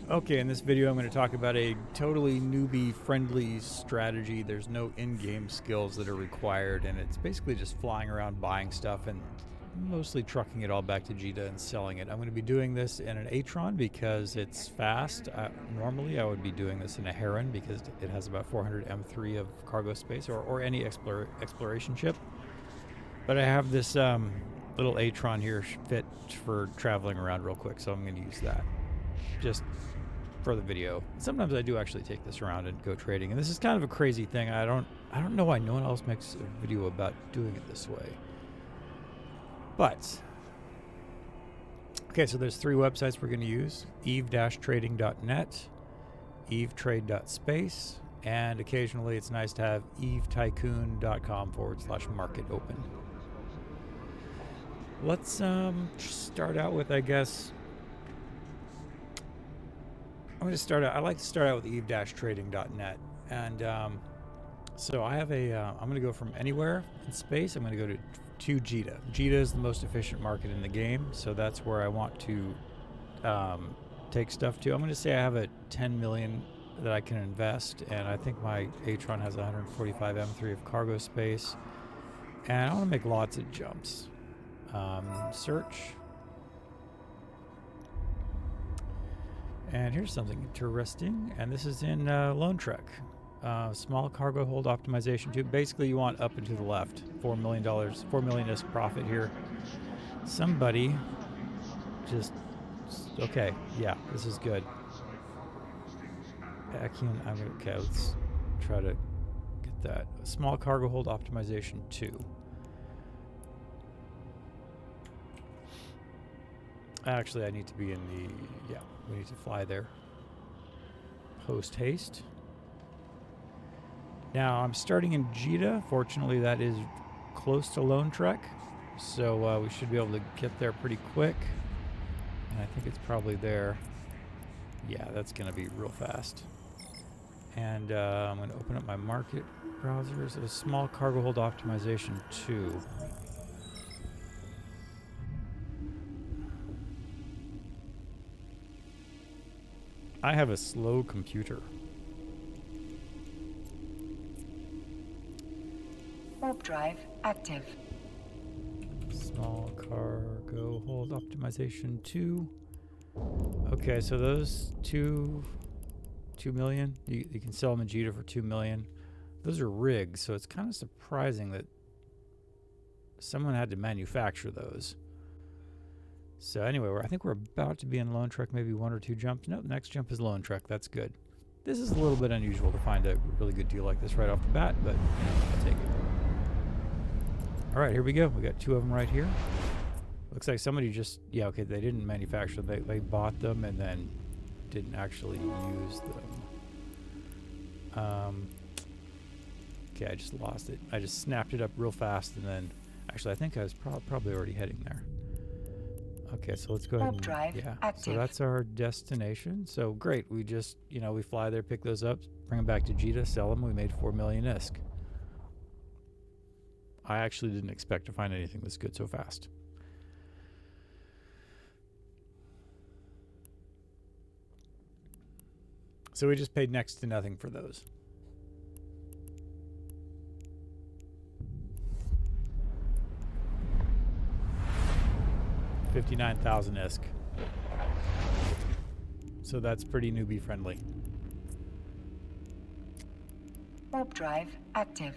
Okay, in this video I'm going to talk about a totally newbie-friendly strategy. There's no in-game skills that are required, and it's basically just flying around buying stuff and mostly trucking it all back to Jita and selling it. I'm going to be doing this in an Atron because it's fast. Normally I would be doing this in a Heron because it has about 400 M3 of cargo space, or any exploration ship. But I have this little Atron here fit for traveling around real quick, so I'm going to use that just for the video. Sometimes I do actually take this around and go trading, and this is kind of a crazy thing. I don't know why no one else makes a video about doing it this way. But okay, so there's three websites we're going to use: eve-trading.net, evetrade.space, and occasionally it's nice to have evetycoon.com/market open. Let's start out with, I guess, I'm going to start out. I like to start out with eve-trading.net, and so I have a. I'm going to go from anywhere in space. I'm going to go to Jita. Jita is the most efficient market in the game, so that's where I want to take stuff to. I'm going to say I have a 10 million that I can invest, and I think my Atron has 145 M3 of cargo space, and I want to make lots of jumps. Search. And here's something interesting, and this is in Lone Trek. Small cargo hold optimization too. Basically, you want up and to the left. $4 million, $4 million-ish profit here. Somebody just, okay, yeah, this is good. Okay, let's try to get that. Small cargo hold optimization 2. Actually, I need to be in the, yeah, we need to fly there. Post haste. Now, I'm starting in Jita. Fortunately, that is close to Lone Trek, so we should be able to get there pretty quick. And I think it's probably there. Yeah, that's going to be real fast. And I'm going to open up my market browser. So small cargo hold optimization 2. I have a slow computer. Warp drive active. Small cargo hold optimization 2. Okay, so those 2 million, you can sell them in Jita for 2 million. Those are rigs, so it's kind of surprising that someone had to manufacture those. So anyway, I think we're about to be in Lone Trek, maybe 1 or 2 jumps. No, the next jump is Lone Trek. That's good. This is a little bit unusual to find a really good deal like this right off the bat, but I'll take it. All right, here we go. We got 2 of them right here. Looks like somebody just, yeah, okay, they didn't manufacture them. They bought them and then didn't actually use them. Okay, I just lost it. I just snapped it up real fast, and then, actually, I think I was probably already heading there. Okay, so let's go ahead and, yeah, active. So that's our destination. So great, we just, we fly there, pick those up, bring them back to Jita, sell them. We made 4 million ISK. I actually didn't expect to find anything this good so fast. So we just paid next to nothing for those. $59,000 ISK. So that's pretty newbie friendly. Warp drive active.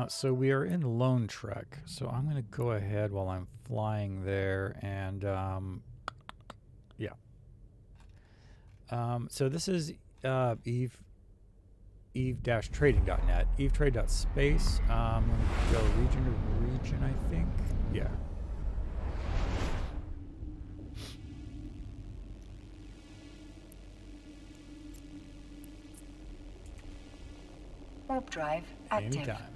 So we are in Lone Trek. So I'm going to go ahead while I'm flying there and, yeah. So this is eve-trading.net, evetrade.space. I'm going to go region to region, I think. Yeah. Warp drive active. Anytime.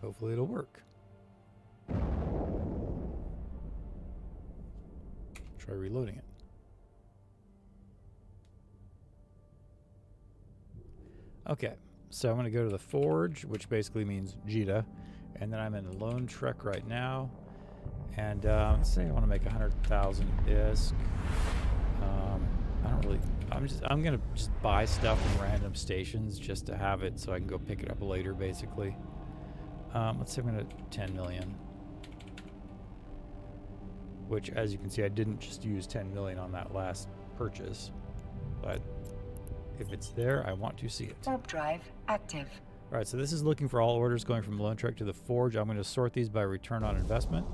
Hopefully it'll work. Try reloading it. Okay, so I'm going to go to the Forge, which basically means Jita, and then I'm in Lone Trek right now. And let's say I want to make 100,000 ISK. I don't really. I'm gonna just buy stuff from random stations just to have it, so I can go pick it up later. Basically, let's say I'm gonna 10 million. Which, as you can see, I didn't just use 10 million on that last purchase, but if it's there, I want to see it. Warp drive active. All right, so this is looking for all orders going from Lone Trek to the Forge. I'm going to sort these by return on investment.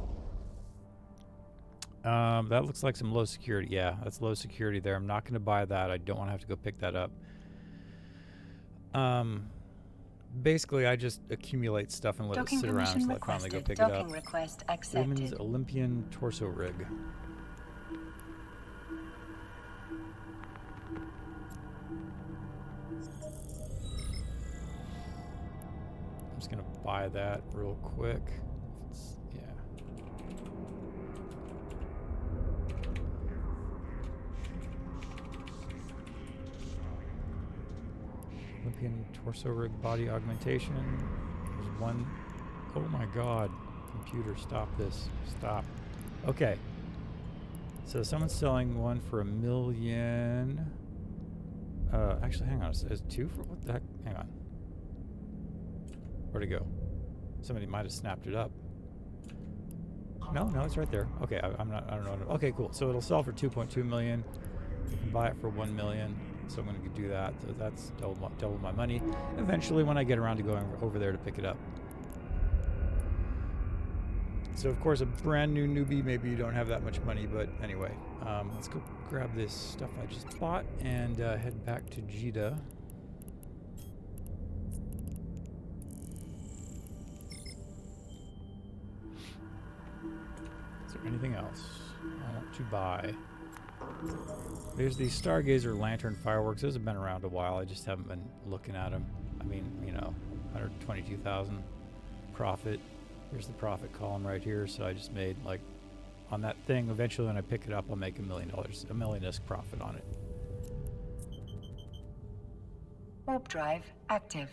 That looks like some low security. Yeah, that's low security there. I'm not going to buy that. I don't want to have to go pick that up. Basically, I just accumulate stuff and let Docking it sit around permission until I finally go requested. pick it Docking up. request Women's accepted. Olympian torso rig. I'm just going to buy that real quick. Yeah. Olympian torso rig body augmentation. There's one. Oh my god. Computer, stop this. Stop. Okay. So someone's selling one for $1 million. Actually, hang on. Is two for what the heck? Hang on. Where'd it go? Somebody might have snapped it up. No, it's right there. Okay, I don't know. Okay, cool. So it'll sell for 2.2 million. You can buy it for 1 million. So I'm going to do that. So that's double my money. Eventually, when I get around to going over there to pick it up. So of course, a brand new newbie, maybe you don't have that much money, but anyway, let's go grab this stuff I just bought and head back to Jita. Is there anything else I want to buy? There's these Stargazer lantern fireworks. Those have been around a while. I just haven't been looking at them. I mean, you know, 122,000 profit. Here's the profit column right here. So I just made, like, on that thing, eventually when I pick it up, I'll make $1 million, $1 million ISK profit on it. Warp drive active.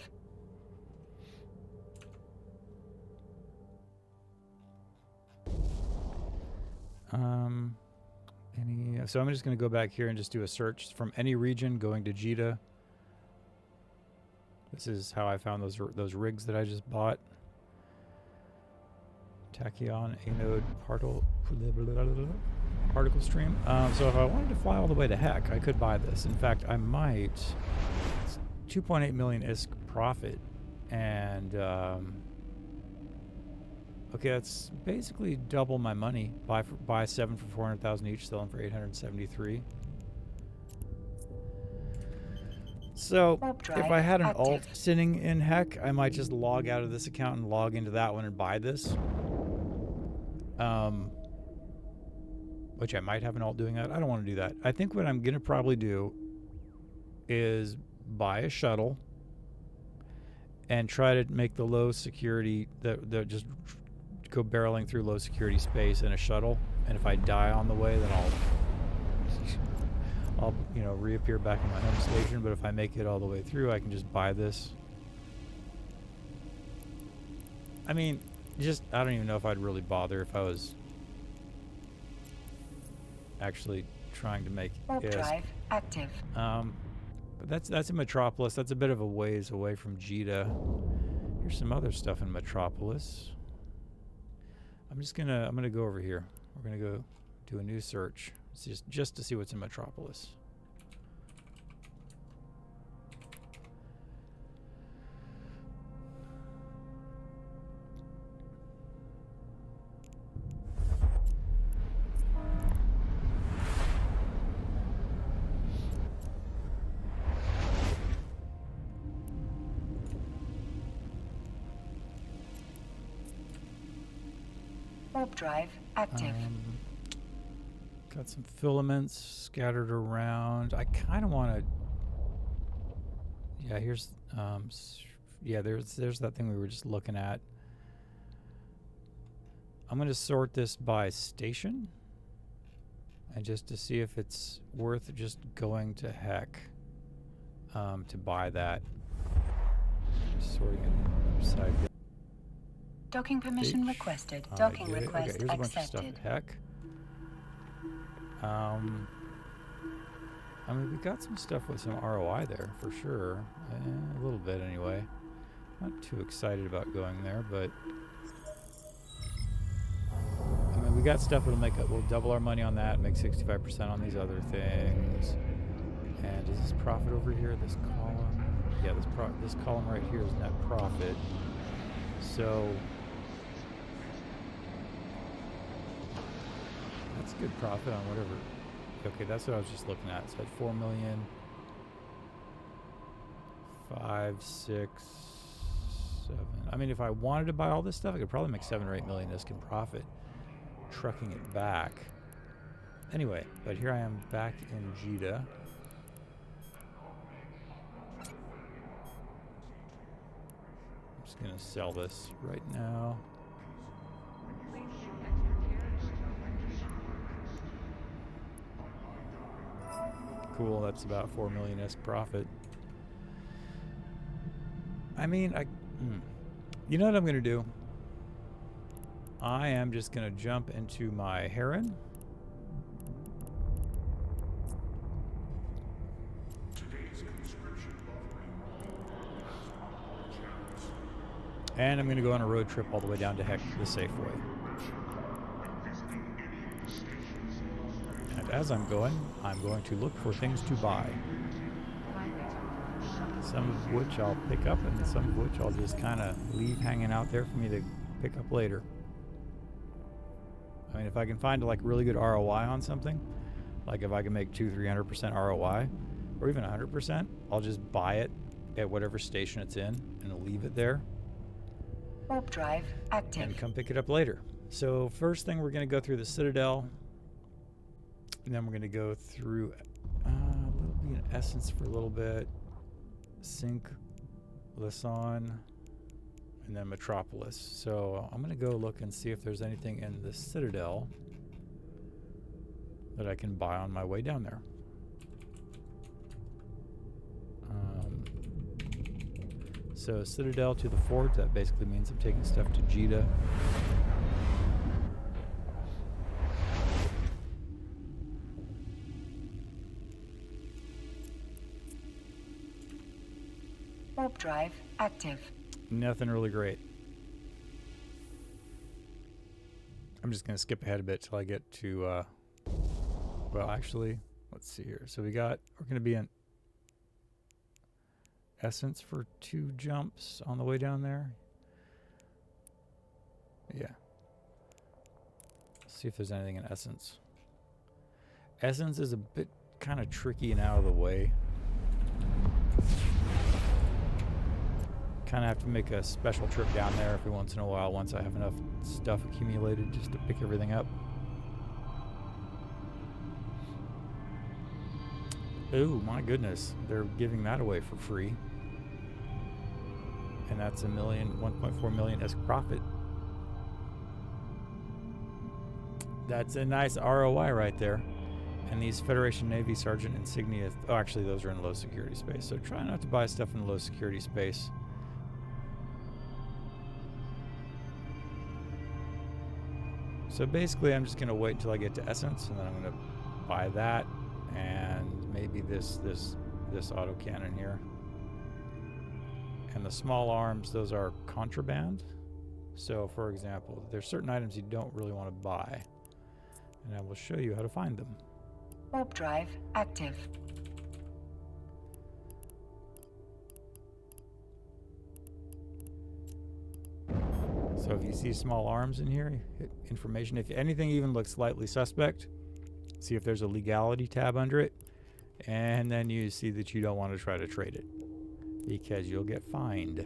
So I'm just going to go back here and just do a search from any region going to Jita. This is how I found those rigs that I just bought. Tachyon anode particle stream. So if I wanted to fly all the way to heck, I could buy this. In fact, I might. It's 2.8 million ISK profit, and okay, that's basically double my money. Buy 7 for 400,000 each, sell them for 873. So if I had an alt sitting in heck, I might just log out of this account and log into that one and buy this. Which I might have an alt doing that. I don't want to do that. I think what I'm gonna probably do is buy a shuttle and try to make the low security that just go barreling through low security space in a shuttle, and if I die on the way, then I'll reappear back in my home station. But if I make it all the way through, I can just buy this. I mean, I don't even know if I'd really bother if I was actually trying to make Warp drive active. But that's in Metropolis. That's a bit of a ways away from Jita. Here's some other stuff in Metropolis. I'm gonna go over here. We're gonna go do a new search. It's just to see what's in Metropolis. Warp drive active. Got some filaments scattered around. I kind of want to. Yeah, here's. Yeah, there's that thing we were just looking at. I'm going to sort this by station, and just to see if it's worth just going to heck to buy that. Just sorting it upside down. Docking permission H. requested. I Docking get it. request Okay, here's a bunch of stuff. accepted. Heck. I mean, we got some stuff with some ROI there, for sure. A little bit, anyway. Not too excited about going there, but... I mean, we got stuff that'll make it... We'll double our money on that, make 65% on these other things. And is this profit over here, this column? Yeah, this column right here is net profit. So... that's good profit on whatever... Okay, that's what I was just looking at. So at 4 million, 5, 6, 7. I mean, if I wanted to buy all this stuff, I could probably make 7 or 8 million disc in profit, trucking it back. Anyway, but here I am back in Jeddah. I'm just gonna sell this right now. Cool, that's about 4 million-esque profit. I mean, you know what I'm going to do? I am just going to jump into my Heron. And I'm going to go on a road trip all the way down to Heck the Safeway. As I'm going to look for things to buy. Some of which I'll pick up and some of which I'll just kind of leave hanging out there for me to pick up later. I mean, if I can find like really good ROI on something, like if I can make 200-300% ROI or even 100%, I'll just buy it at whatever station it's in and I'll leave it there. Warp drive active. And come pick it up later. So first thing, we're going to go through the Citadel. And then we're going to go through a little bit of Essence for a little bit, Sync, Lisan, and then Metropolis. So I'm going to go look and see if there's anything in the Citadel that I can buy on my way down there. So Citadel to the Forge, that basically means I'm taking stuff to Jeddah. Warp drive active. Nothing really great. I'm just going to skip ahead a bit till I get to, well, actually, let's see here. So we're going to be in Essence for 2 jumps on the way down there. Yeah. Let's see if there's anything in Essence. Essence is a bit kind of tricky and out of the way. Kind of have to make a special trip down there every once in a while once I have enough stuff accumulated just to pick everything up. Ooh, my goodness. They're giving that away for free. And that's 1.4 million-esque profit. That's a nice ROI right there. And these Federation Navy Sergeant Insignia, oh, actually those are in low security space. So try not to buy stuff in low security space. So basically I'm just going to wait until I get to Essence, and then I'm going to buy that and maybe this autocannon here. And the small arms, those are contraband. So for example, there's certain items you don't really want to buy, and I will show you how to find them. Warp drive active. So if you see small arms in here, hit information. If anything even looks slightly suspect, see if there's a legality tab under it, and then you see that you don't want to try to trade it because you'll get fined.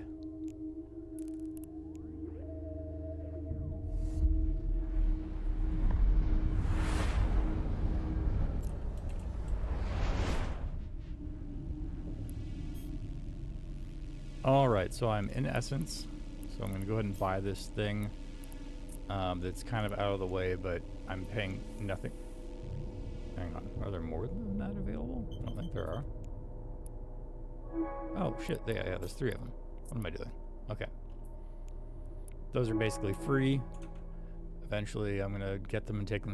All right, so I'm in Essence. So I'm going to go ahead and buy this thing that's kind of out of the way, but I'm paying nothing. Hang on. Are there more than that available? I don't think there are. Oh, shit. Yeah, there's 3 of them. What am I doing? Okay. Those are basically free. Eventually, I'm gonna get them and take them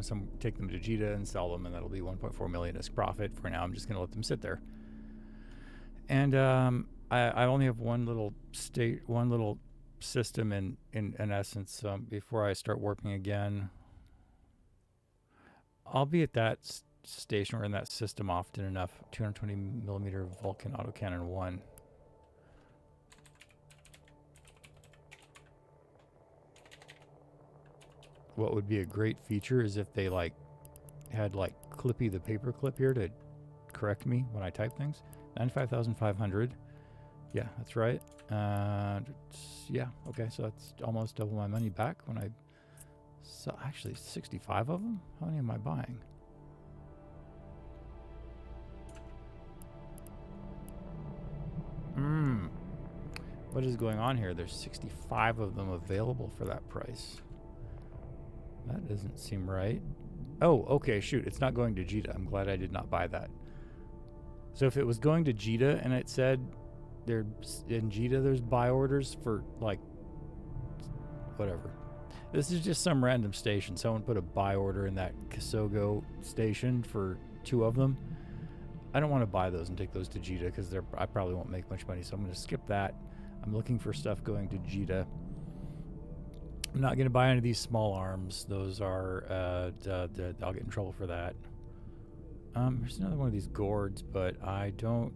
to Jita and sell them, and that'll be 1.4 million as profit. For now, I'm just gonna let them sit there. And I only have one little system in essence. Before I start working again, I'll be at that station or in that system often enough. 220 millimeter Vulcan autocannon 1. What would be a great feature is if they had Clippy the paperclip here to correct me when I type things. 95,500. Yeah, that's right. Yeah, okay, so that's almost double my money back when I saw actually 65 of them. How many am I buying? What is going on here? There's 65 of them available for that price. That doesn't seem right. Oh, okay, shoot. It's not going to Jita. I'm glad I did not buy that. So if it was going to Jita and it said in Jita there's buy orders for whatever. This is just some random station. Someone put a buy order in that Kasogo station for 2 of them. I don't want to buy those and take those to Jita because I probably won't make much money. So I'm going to skip that. I'm looking for stuff going to Jita. I'm not going to buy any of these small arms. Those are, I'll get in trouble for that. There's another one of these gourds, but I don't.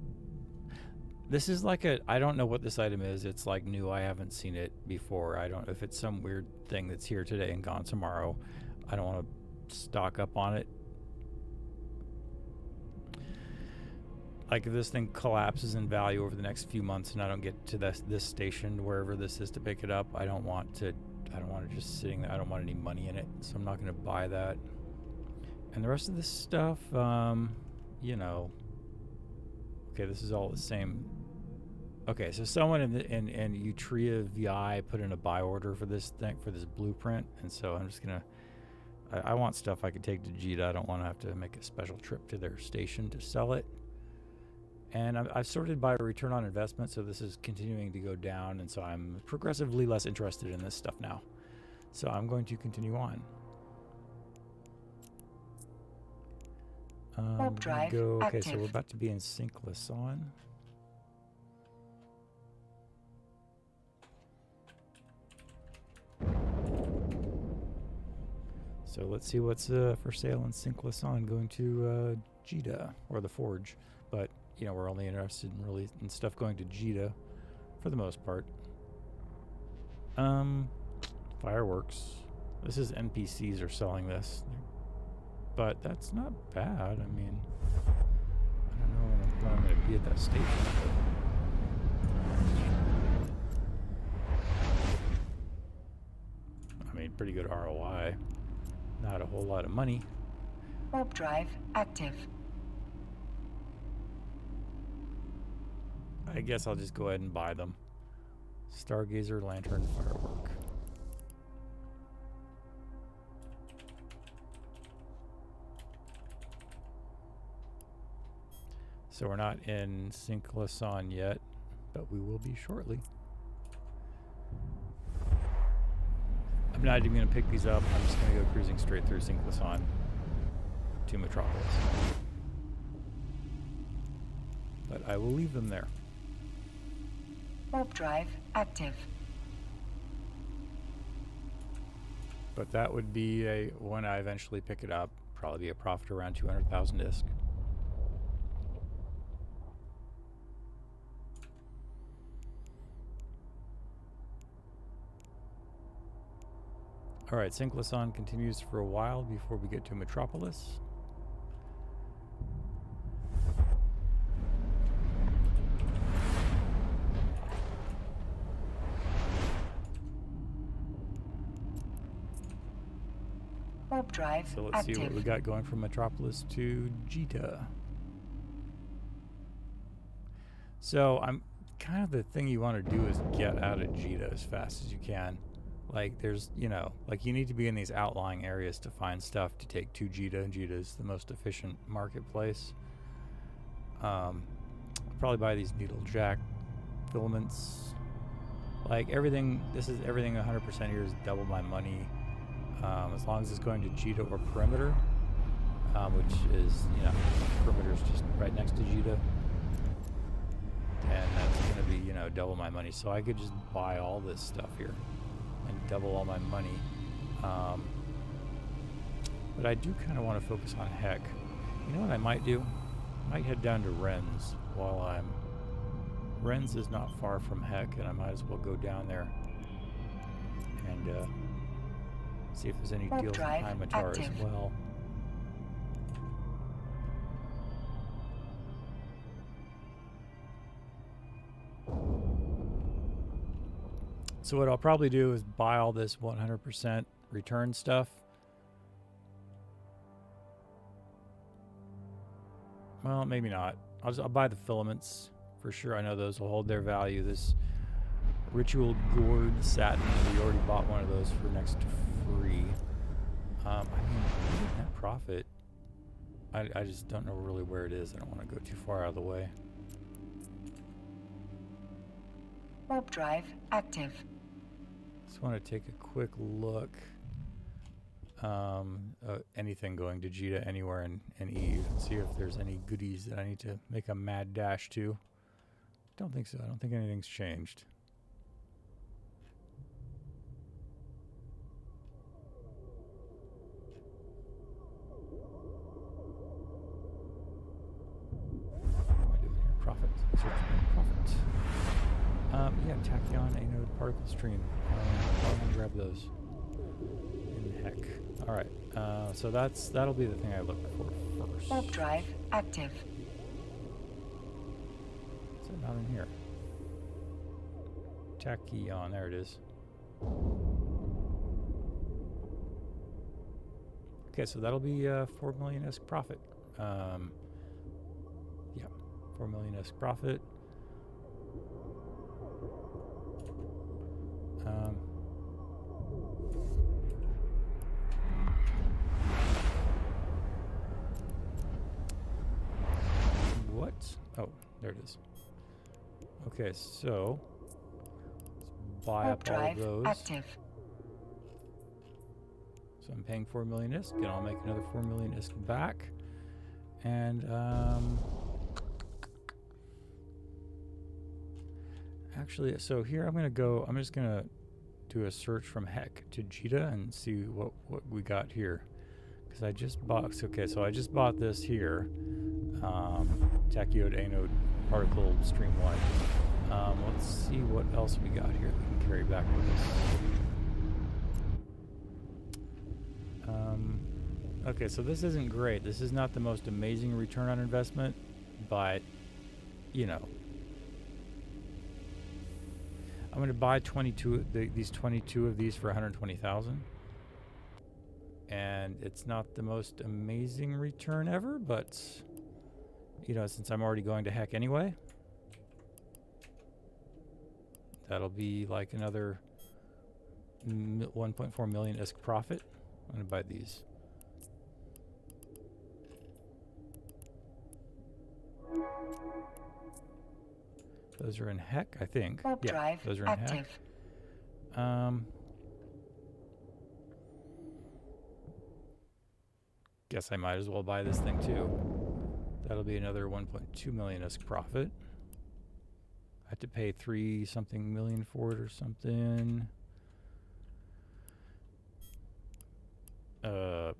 This is I don't know what this item is. It's new. I haven't seen it before. I don't know if it's some weird thing that's here today and gone tomorrow. I don't want to stock up on it. If this thing collapses in value over the next few months and I don't get to this station, wherever this is, to pick it up, I don't want it just sitting there. I don't want any money in it, so I'm not going to buy that. And the rest of this stuff, you know. Okay, this is all the same. Okay, so someone in Utria VI put in a buy order for this thing, for this blueprint, and so I'm just gonna. I want stuff I could take to Jita. I don't want to have to make a special trip to their station to sell it. And I've sorted by return on investment, so this is continuing to go down, and so I'm progressively less interested in this stuff now. So I'm going to continue on. Warp drive okay, active. so we're about to be in Synclason. So let's see what's for sale in Synclason going to Jita, or the Forge. But, you know, we're only interested in stuff going to Jita for the most part. Fireworks. This is NPCs are selling this. But that's not bad. I mean, I don't know when I'm going to be at that station. I mean, pretty good ROI. Not a whole lot of money. Warp drive active. I guess I'll just go ahead and buy them. Stargazer, Lantern, Firework. So we're not in Synclason yet, but we will be shortly. I'm not even going to pick these up. I'm just going to go cruising straight through Synclason to Metropolis. But I will leave them there. Warp drive active. But that would be when I eventually pick it up, probably be a profit around 200,000 disk. Alright, Synclason continues for a while before we get to Metropolis. Warp drive So let's active. see what we got going from Metropolis to Jita. So I'm kind of the thing you want to do is get out of Jita as fast as you can. There's, you know, you need to be in these outlying areas to find stuff to take to Jita. Jita is the most efficient marketplace. I'll probably buy these needle jack filaments. Like everything, this is everything 100% here is double my money. As long as it's going to Jita or Perimeter, which is, you know, Perimeter's just right next to Jita. And that's going to be, you know, double my money. So I could just buy all this stuff here and double all my money. But I do kind of want to focus on Heck. You know what I might do? I might head down to Ren's while I'm... Ren's is not far from Heck, and I might as well go down there and see if there's any deals in Heimatar as well. So what I'll probably do is buy all this 100% return stuff. Well, maybe not. I'll buy the filaments for sure. I know those will hold their value. This Ritual Gourd Satin, we already bought one of those for next to free. I mean, net profit. I just don't know really where it is. I don't want to go too far out of the way. Warp drive active. Just want to take a quick look. Anything going to Jita anywhere in Eve. See if there's any goodies that I need to make a mad dash to. Don't think so. I don't think anything's changed. What am I doing here? Profit. Search for profit. Yeah, tachyon anode particle stream. I'm gonna grab those. In Heck. All right. So that'll be the thing I look for first. Warp drive active. Is it not in here? Tachyon. There it is. Okay, so that'll be 4 million-esque profit. Yeah, 4 million-esque profit. What? Oh, there it is. Okay, so let's buy up all of those. Active. So I'm paying 4 million ISK, and I'll make another 4 million ISK back. And actually, so here I'm just gonna do a search from Heck to Jita and see what we got here. Because I just bought, okay, so I just bought this here. Tachyon anode particle stream 1. Let's see what else we got here that we can carry back with us. Okay, so this isn't great. This is not the most amazing return on investment, but, you know. I'm going to buy 22 these 22 of these for 120,000. And it's not the most amazing return ever, but, you know, since I'm already going to Heck anyway, that'll be like another 1.4 million ISK profit. I'm going to buy these. Those are in Heck, I think. Warp drive those are in active. Heck. Guess I might as well buy this thing too. That'll be another 1.2 million ISK profit. I have to pay 3-something million for it or something. How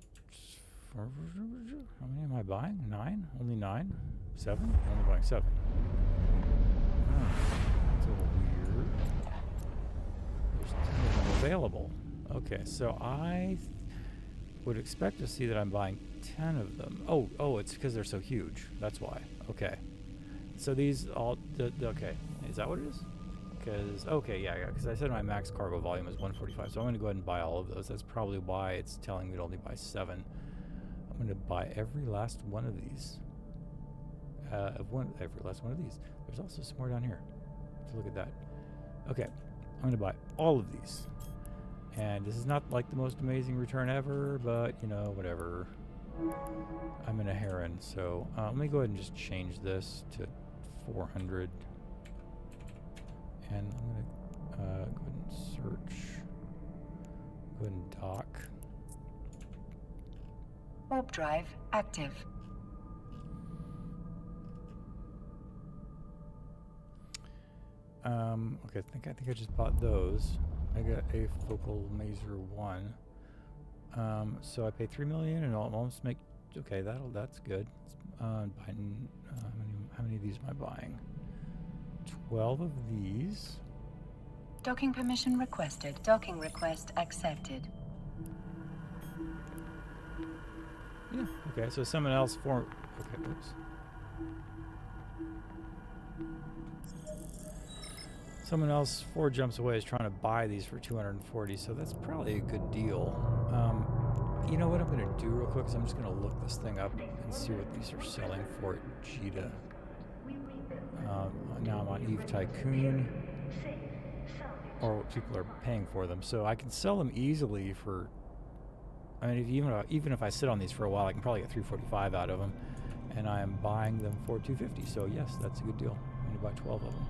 many am I buying? 9? Only 9? 7? Only buying 7. That's a little weird. There's 10 of them available. Okay, so I would expect to see that I'm buying 10 of them. Oh, it's because they're so huge. That's why. Okay. So these all, okay. Is that what it is? Because, okay, yeah, because I said my max cargo volume is 145, so I'm going to go ahead and buy all of those. That's probably why it's telling me to only buy 7. I'm going to buy every last one of these. Every last one of these. There's also some more down here. Let's look at that. Okay, I'm going to buy all of these. And this is not like the most amazing return ever, but, you know, whatever. I'm in a heron, so let me go ahead and just change this to 400. And I'm going Go ahead and dock. Warp drive active. Okay, I think I just bought those. I got a focal maser 1. So I pay 3 million and I'll almost make. Okay, that's good. Buying, how many of these am I buying? 12 of these. Docking permission requested. Docking request accepted. Yeah. Okay, so someone else for. Okay, oops. Someone else 4 jumps away is trying to buy these for 240, so that's probably a good deal. You know what I'm going to do real quick is I'm just going to look this thing up and see what these are selling for at Jita. Now I'm on Eve Tycoon, or what people are paying for them, so I can sell them easily for. I mean, even if I sit on these for a while, I can probably get 345 out of them, and I am buying them for 250. So yes, that's a good deal. I'm going to buy 12 of them.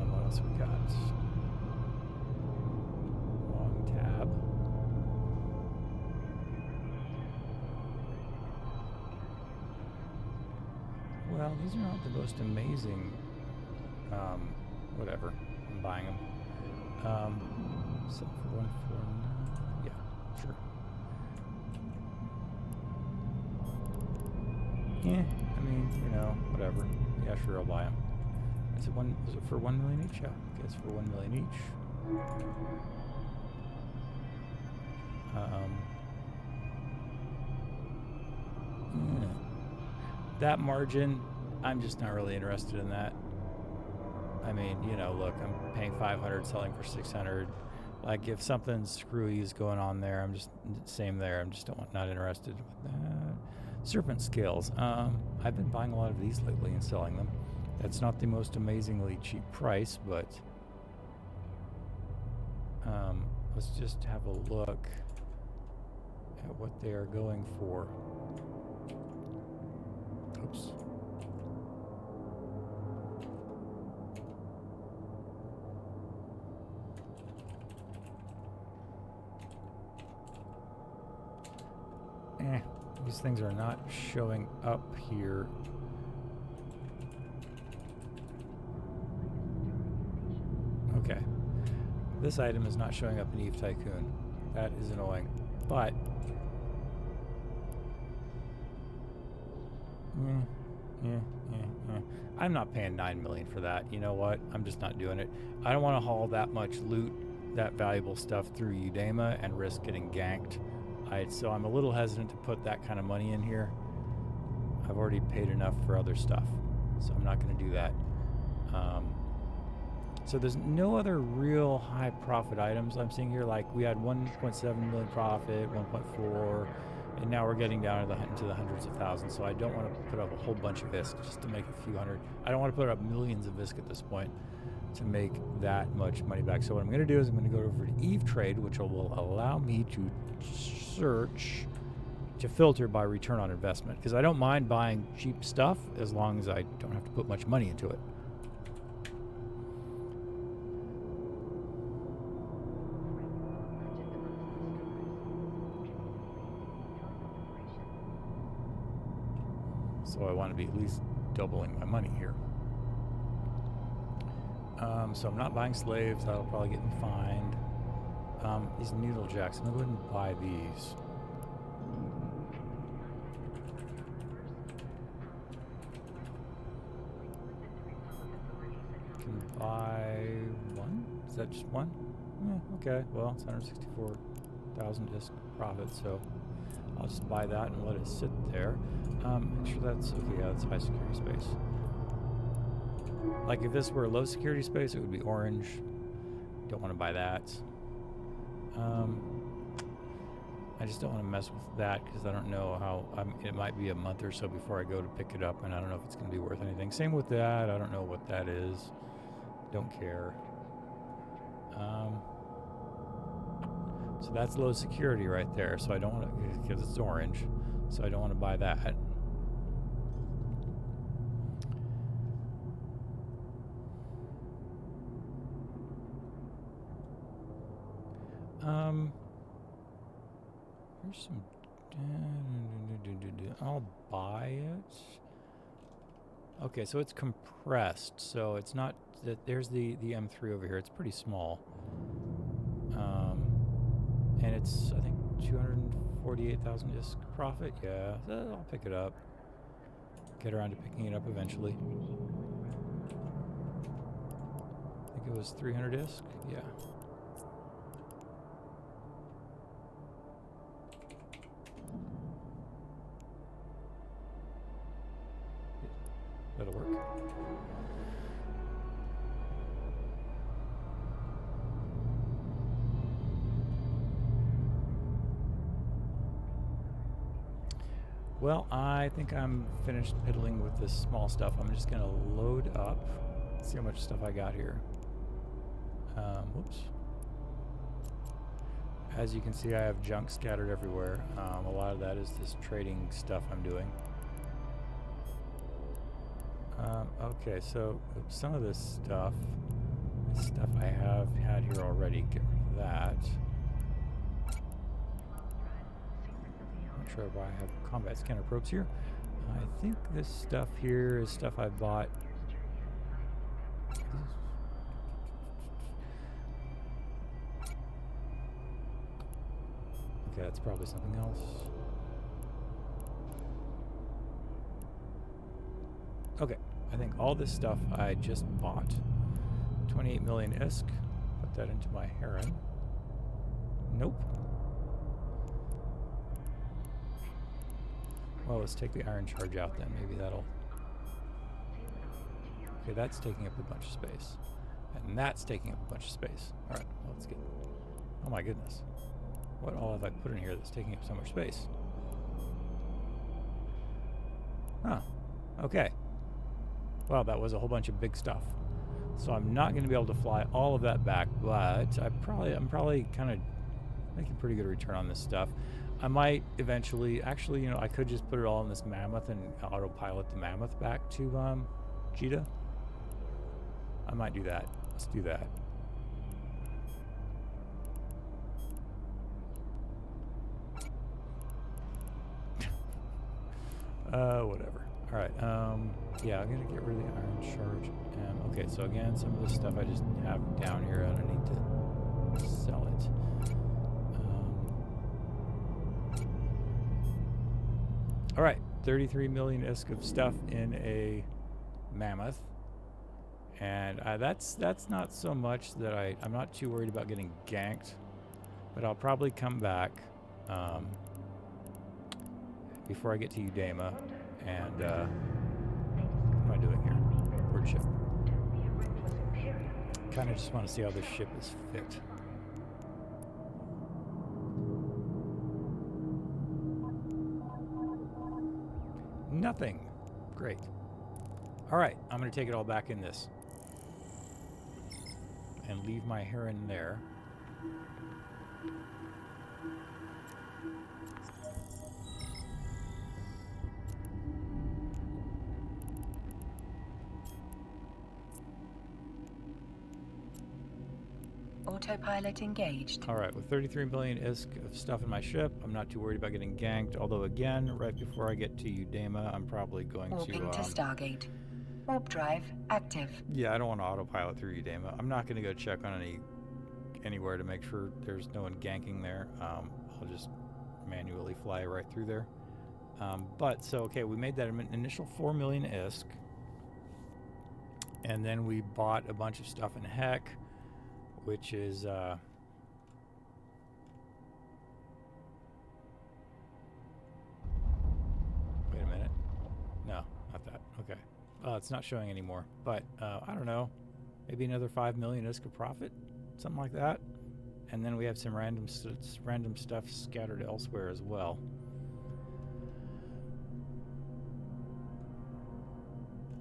What else we got? Long tab. Well, these are not the most amazing. Whatever. I'm buying them. So for 149. Yeah, sure. Yeah, I mean, whatever. Yeah, sure, I'll buy them. Was it for 1 million each? Yeah, okay, it's for 1 million each. That margin, I'm just not really interested in that. I mean, look, I'm paying 500, selling for 600. Like, if something screwy is going on there, I'm just same there. I'm just not interested with that. Serpent scales. I've been buying a lot of these lately and selling them. That's not the most amazingly cheap price, but let's just have a look at what they are going for. Oops. These things are not showing up here. Okay. This item is not showing up in Eve Tycoon. That is annoying. But I'm not paying 9 million for that. You know what? I'm just not doing it. I don't want to haul that much loot, that valuable stuff through Udema and risk getting ganked. So I'm a little hesitant to put that kind of money in here. I've already paid enough for other stuff, so I'm not going to do that. So there's no other real high profit items I'm seeing here. Like, we had 1.7 million profit, 1.4, and now we're getting down into the hundreds of thousands. So I don't want to put up a whole bunch of ISK just to make a few hundred. I don't want to put up millions of ISK at this point to make that much money back. So what I'm going to do is I'm going to go over to Eve Trade, which will allow me to search to filter by return on investment, because I don't mind buying cheap stuff as long as I don't have to put much money into it. So I want to be at least doubling my money here. So I'm not buying slaves. That'll probably get me fined. These needle jacks, I'm going to go ahead and buy these. Can buy one? Is that just one? Yeah, okay, well, it's 164,000 ISK profit, so I'll just buy that and let it sit there. Make sure that's, okay, yeah, that's high security space. Like, if this were a low security space, it would be orange. Don't want to buy that. I just don't want to mess with that because I don't know how, it might be a month or so before I go to pick it up, and I don't know if it's going to be worth anything. Same with that. I don't know what that is. Don't care. So that's low security right there. So I don't want to, because it's orange. So I don't want to buy that. Here's some. I'll buy it. Okay, so it's compressed, so it's not that. There's the M3 over here. It's pretty small. And it's, I think, 248,000 disk profit. Yeah, I'll pick it up. Get around to picking it up eventually. I think it was 300 disk. Yeah. That'll work. Well, I think I'm finished piddling with this small stuff. I'm just going to load up. See how much stuff I got here. Whoops. As you can see, I have junk scattered everywhere. A lot of that is this trading stuff I'm doing. Okay, so some of this stuff I have had here already. Get rid of that. Not sure why I have combat scanner probes here. I think this stuff here is stuff I bought. Okay, that's probably something else. Okay, I think all this stuff I just bought. 28 million ISK. Put that into my Heron. Nope. Well, let's take the iron charge out then. Maybe that'll... Okay, that's taking up a bunch of space. And that's taking up a bunch of space. Alright, well, let's get... Oh my goodness. What all have I put in here that's taking up so much space? Huh. Okay. Well, that was a whole bunch of big stuff. So I'm not going to be able to fly all of that back, but I'm probably kind of making pretty good return on this stuff. I might eventually, actually, you know, I could just put it all in this Mammoth and autopilot the Mammoth back to Jeddah. I might do that. Let's do that. Whatever. All right. Yeah, I'm gonna get rid of the iron charge. Okay, so again, some of this stuff I just have down here. I don't need to sell it. All right, 33 million ISK of stuff in a Mammoth, and that's not so much that I'm not too worried about getting ganked, but I'll probably come back before I get to Udema, and what am I doing here? Word ship. Kind of just want to see how this ship is fit. Nothing. Great. All right, I'm going to take it all back in this and leave my Heron there. Autopilot engaged. All right, with 33 million ISK of stuff in my ship, I'm not too worried about getting ganked. Although, again, right before I get to Udema, I'm probably going Warping to Stargate. Warp drive active. Yeah, I don't want to autopilot through Udema. I'm not going to go check on anywhere to make sure there's no one ganking there. I'll just manually fly right through there. Okay, we made that initial 4 million ISK, and then we bought a bunch of stuff in Heck, which is wait a minute. No, not that. Okay. It's not showing anymore. But I don't know. Maybe another 5 million ISK of profit, something like that. And then we have some random stuff scattered elsewhere as well.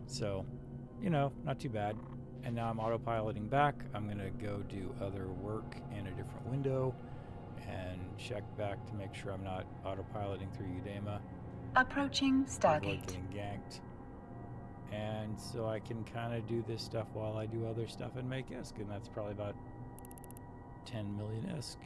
So, you know, not too bad. And now I'm autopiloting back. I'm going to go do other work in a different window and check back to make sure I'm not autopiloting through Udema. Approaching Stargate. Avoid getting ganked. And so I can kind of do this stuff while I do other stuff and make ISK. And that's probably about 10 million ISK.